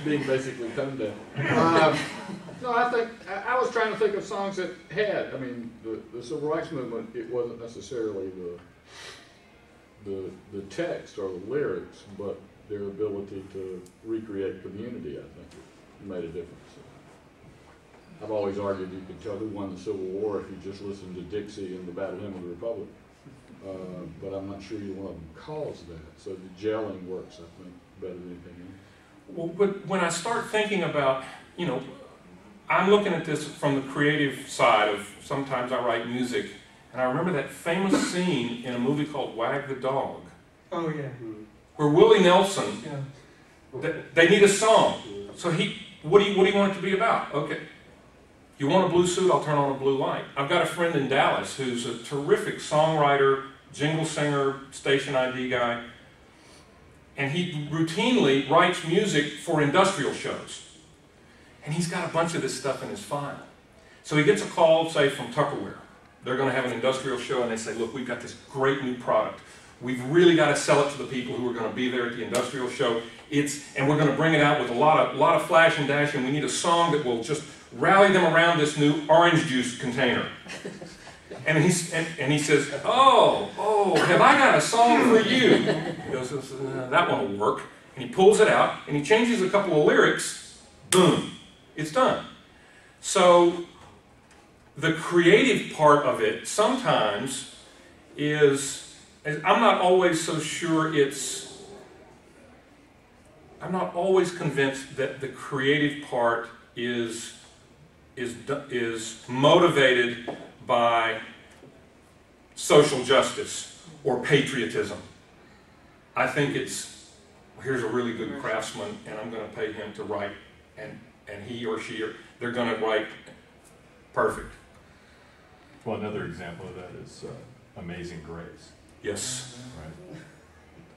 being basically toned down. No, I think, I was trying to think of songs that had, I mean, the Civil Rights Movement, it wasn't necessarily the text or the lyrics, but their ability to recreate community, I think, made a difference. I've always argued you could tell who won the Civil War if you just listened to Dixie and the Battle Hymn of the Republic. But I'm not sure either one of them calls that. So the gelling works, I think, better than anything else. Well, but when I start thinking about, you know, I'm looking at this from the creative side of sometimes I write music, and I remember that famous scene in a movie called Wag the Dog. Oh, yeah. Where Willie Nelson, they need a song. So what do you want it to be about? Okay. You want a blue suit, I'll turn on a blue light. I've got a friend in Dallas who's a terrific songwriter, jingle singer, station ID guy, and he routinely writes music for industrial shows. And he's got a bunch of this stuff in his file. So he gets a call, say, from Tupperware. They're going to have an industrial show, and they say, look, we've got this great new product. We've really got to sell it to the people who are going to be there at the industrial show. And we're going to bring it out with a lot of flash and dash, and we need a song that will just rally them around this new orange juice container. And he says, oh, have I got a song for you? He goes, that one will work. And he pulls it out, and he changes a couple of lyrics. Boom, it's done. So the creative part of it sometimes is, I'm not always so sure I'm not always convinced that the creative part is motivated by social justice or patriotism. I think it's, here's a really good craftsman, and I'm going to pay him to write, and he or she, they're going to write perfect. Well, another example of that is Amazing Grace. Yes. Right.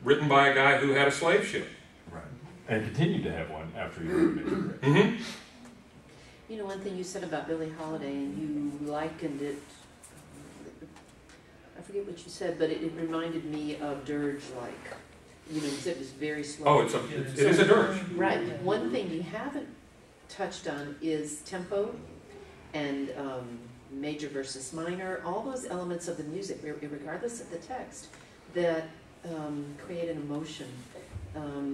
Written by a guy who had a slave ship. Right. And continued to have one after he wrote Amazing Grace. Mm-hmm. You know, one thing you said about Billie Holiday, and you likened it, I forget what you said, but it reminded me of dirge-like. You know, you said it was very slow. Oh, it is a dirge. Right. One thing you haven't touched on is tempo and major versus minor, all those elements of the music, regardless of the text, that create an emotion,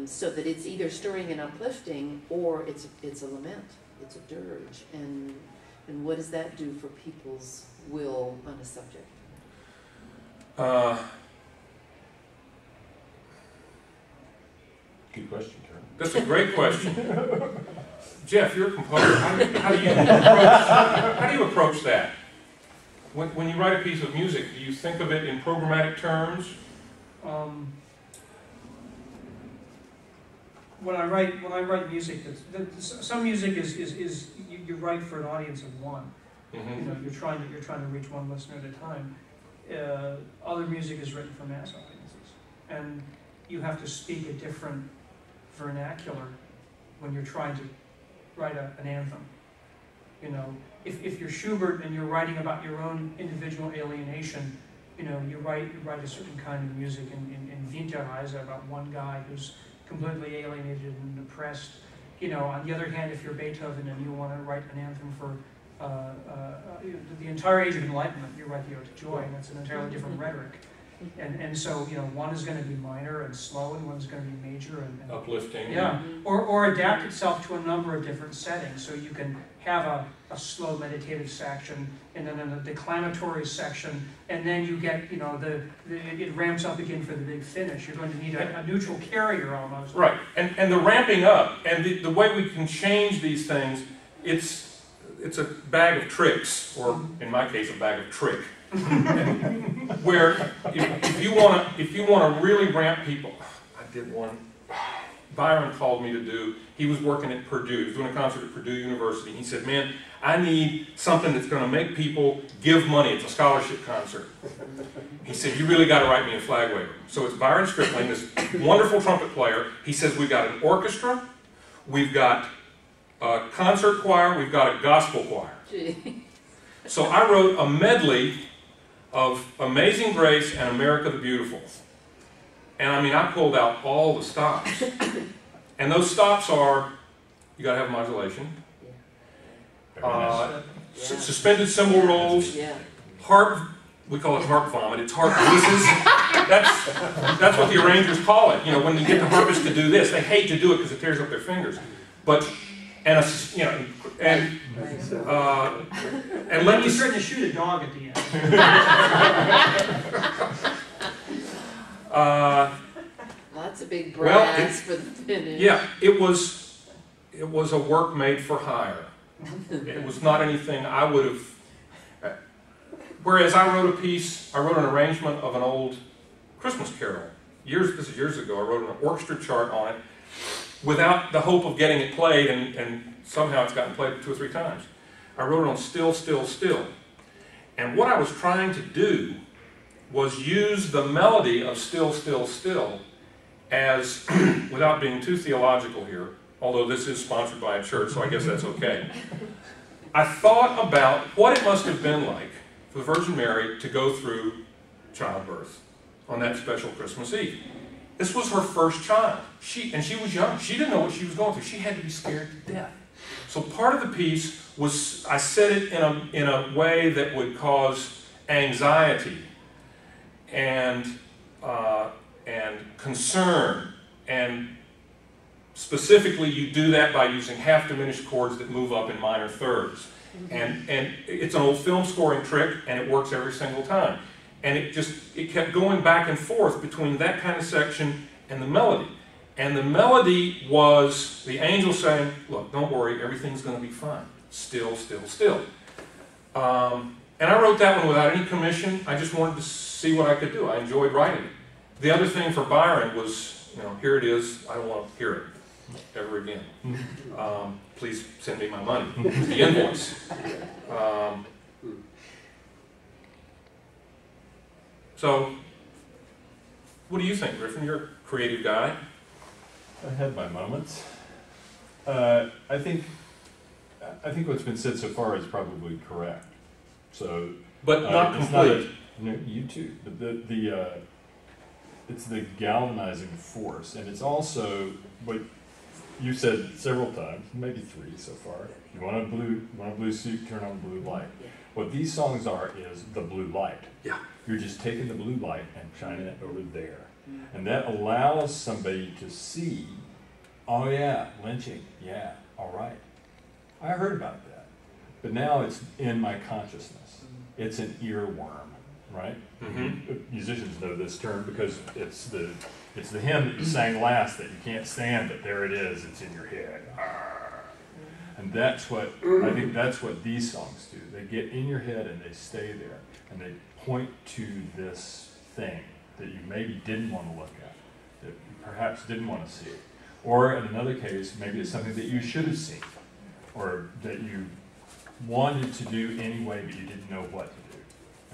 so that it's either stirring and uplifting, or it's a lament, it's a dirge. And what does that do for people's will on a subject? Good question, Karen. That's a great question. Jeff, you're a composer. How do you approach that? When you write a piece of music, do you think of it in programmatic terms? When I write music, some music is you write for an audience of one. Mm-hmm. You know, you're trying to reach one listener at a time. Other music is written for mass audiences, and you have to speak a different vernacular when you're trying to write an anthem. You know, if you're Schubert and you're writing about your own individual alienation, you know, you write a certain kind of music in Winterreise about one guy who's completely alienated and oppressed. You know, on the other hand, if you're Beethoven and you want to write an anthem for the entire Age of Enlightenment, you write the Ode to Joy, and that's an entirely different rhetoric. And so, you know, one is going to be minor and slow, and one's going to be major and uplifting. Yeah, or adapt itself to a number of different settings. So you can have a slow meditative section, and then a declamatory section, and then you get, you know, it ramps up again for the big finish. You're going to need a neutral carrier almost. Right, and the ramping up, and the way we can change these things, it's a bag of tricks, or in my case, a bag of trick. Where if you want to really ramp people, I did one. Byron called me to do. He was working at Purdue. He was doing a concert at Purdue University. He said, "Man, I need something that's going to make people give money. It's a scholarship concert." He said, "You really got to write me a flag waiver." So it's Byron Stripling, this wonderful trumpet player. He says, "We've got an orchestra, we've got a concert choir, we've got a gospel choir." So I wrote a medley of Amazing Grace and America the Beautiful. And I mean, I pulled out all the stops. And those stops are You got to have modulation. Yeah. Very nice. Yeah. Suspended cymbal rolls. Yeah. Harp, we call it harp vomit. It's harp voices. That's what the arrangers call it. You know, when you get the harpist to do this, they hate to do it because it tears up their fingers. But and and let You the threaten to shoot a dog at the end. Lots of big Well, brass for the finish. yeah, it was a work made for hire. It was not anything I would have. Whereas I wrote an arrangement of an old Christmas carol. This is years ago. I wrote an orchestra chart on it without the hope of getting it played, and somehow it's gotten played 2 or 3 times. I wrote it on Still, Still, Still. And what I was trying to do was use the melody of Still, Still, Still as, without being too theological here, although this is sponsored by a church, so I guess that's okay. I thought about what it must have been like for the Virgin Mary to go through childbirth on that special Christmas Eve. This was her first child. She was young. She didn't know what she was going through. She had to be scared to death. So part of the piece was, I said it in a way that would cause anxiety and concern, and specifically you do that by using half diminished chords that move up in minor thirds. And it's an old film scoring trick, and it works every single time. And it kept going back and forth between that kind of section and the melody. And the melody was the angel saying, look, don't worry, everything's going to be fine. Still, still, still. And I wrote that one without any commission. I just wanted to see what I could do. I enjoyed writing it. The other thing for Byron was, here it is. I don't want to hear it ever again. Please send me my money, the invoice. So, what do you think, Griffin? You're a creative guy. I had my moments. I think what's been said so far is probably correct. So, But not it's complete. You too. But it's the galvanizing force, and it's also what you said several times, maybe 3 so far. You want a blue suit, turn on blue light. Yeah. What these songs are is the blue light. Yeah. You're just taking the blue light and shining it over there. And that allows somebody to see, oh yeah, lynching, yeah, all right. I heard about that. But now it's in my consciousness. It's an earworm, right? Mm-hmm. Musicians know this term because it's the hymn that you sang last that you can't stand, but there it is, it's in your head. And that's what, I think that's what these songs do. They get in your head and they stay there. And they point to this thing that you maybe didn't want to look at, that you perhaps didn't want to see. Or in another case, maybe it's something that you should have seen, or that you wanted to do anyway, but you didn't know what to do.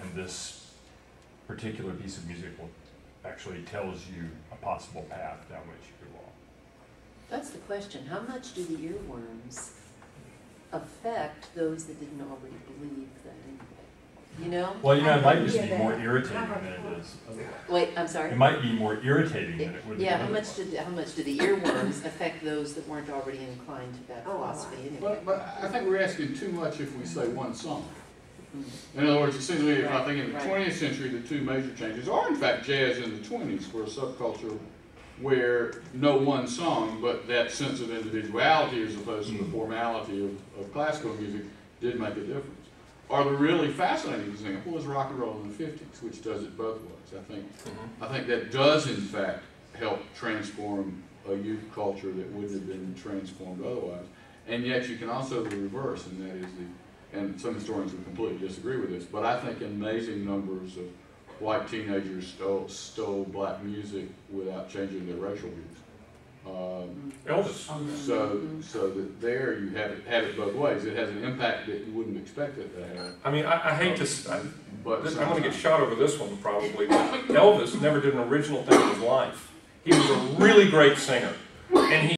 And this particular piece of music actually tells you a possible path down which you could walk. That's the question. How much do the earworms affect those that didn't already believe that anyway? Well, it might just be more irritating than it is. Wait, I'm sorry? It might be more irritating than it would be. Yeah, how much do the earworms affect those that weren't already inclined to that philosophy anyway? But I think we're asking too much if we say one song. In other words, it seems to me, if I think in the 20th century, the 2 major changes are in fact jazz in the 20s, were a subculture where no one song, but that sense of individuality as opposed to the formality of classical music did make a difference. Or the really fascinating example is rock and roll in the 50s, which does it both ways. I think that does in fact help transform a youth culture that wouldn't have been transformed otherwise. And yet you can also do the reverse, and that is and some historians would completely disagree with this, but I think amazing numbers of white teenagers stole black music without changing their racial views. Elvis. So that there you have it both ways. It has an impact that you wouldn't expect it to have. I mean, I hate to, But I'm going to get shot over this one probably, but Elvis never did an original thing in his life. He was a really great singer, and he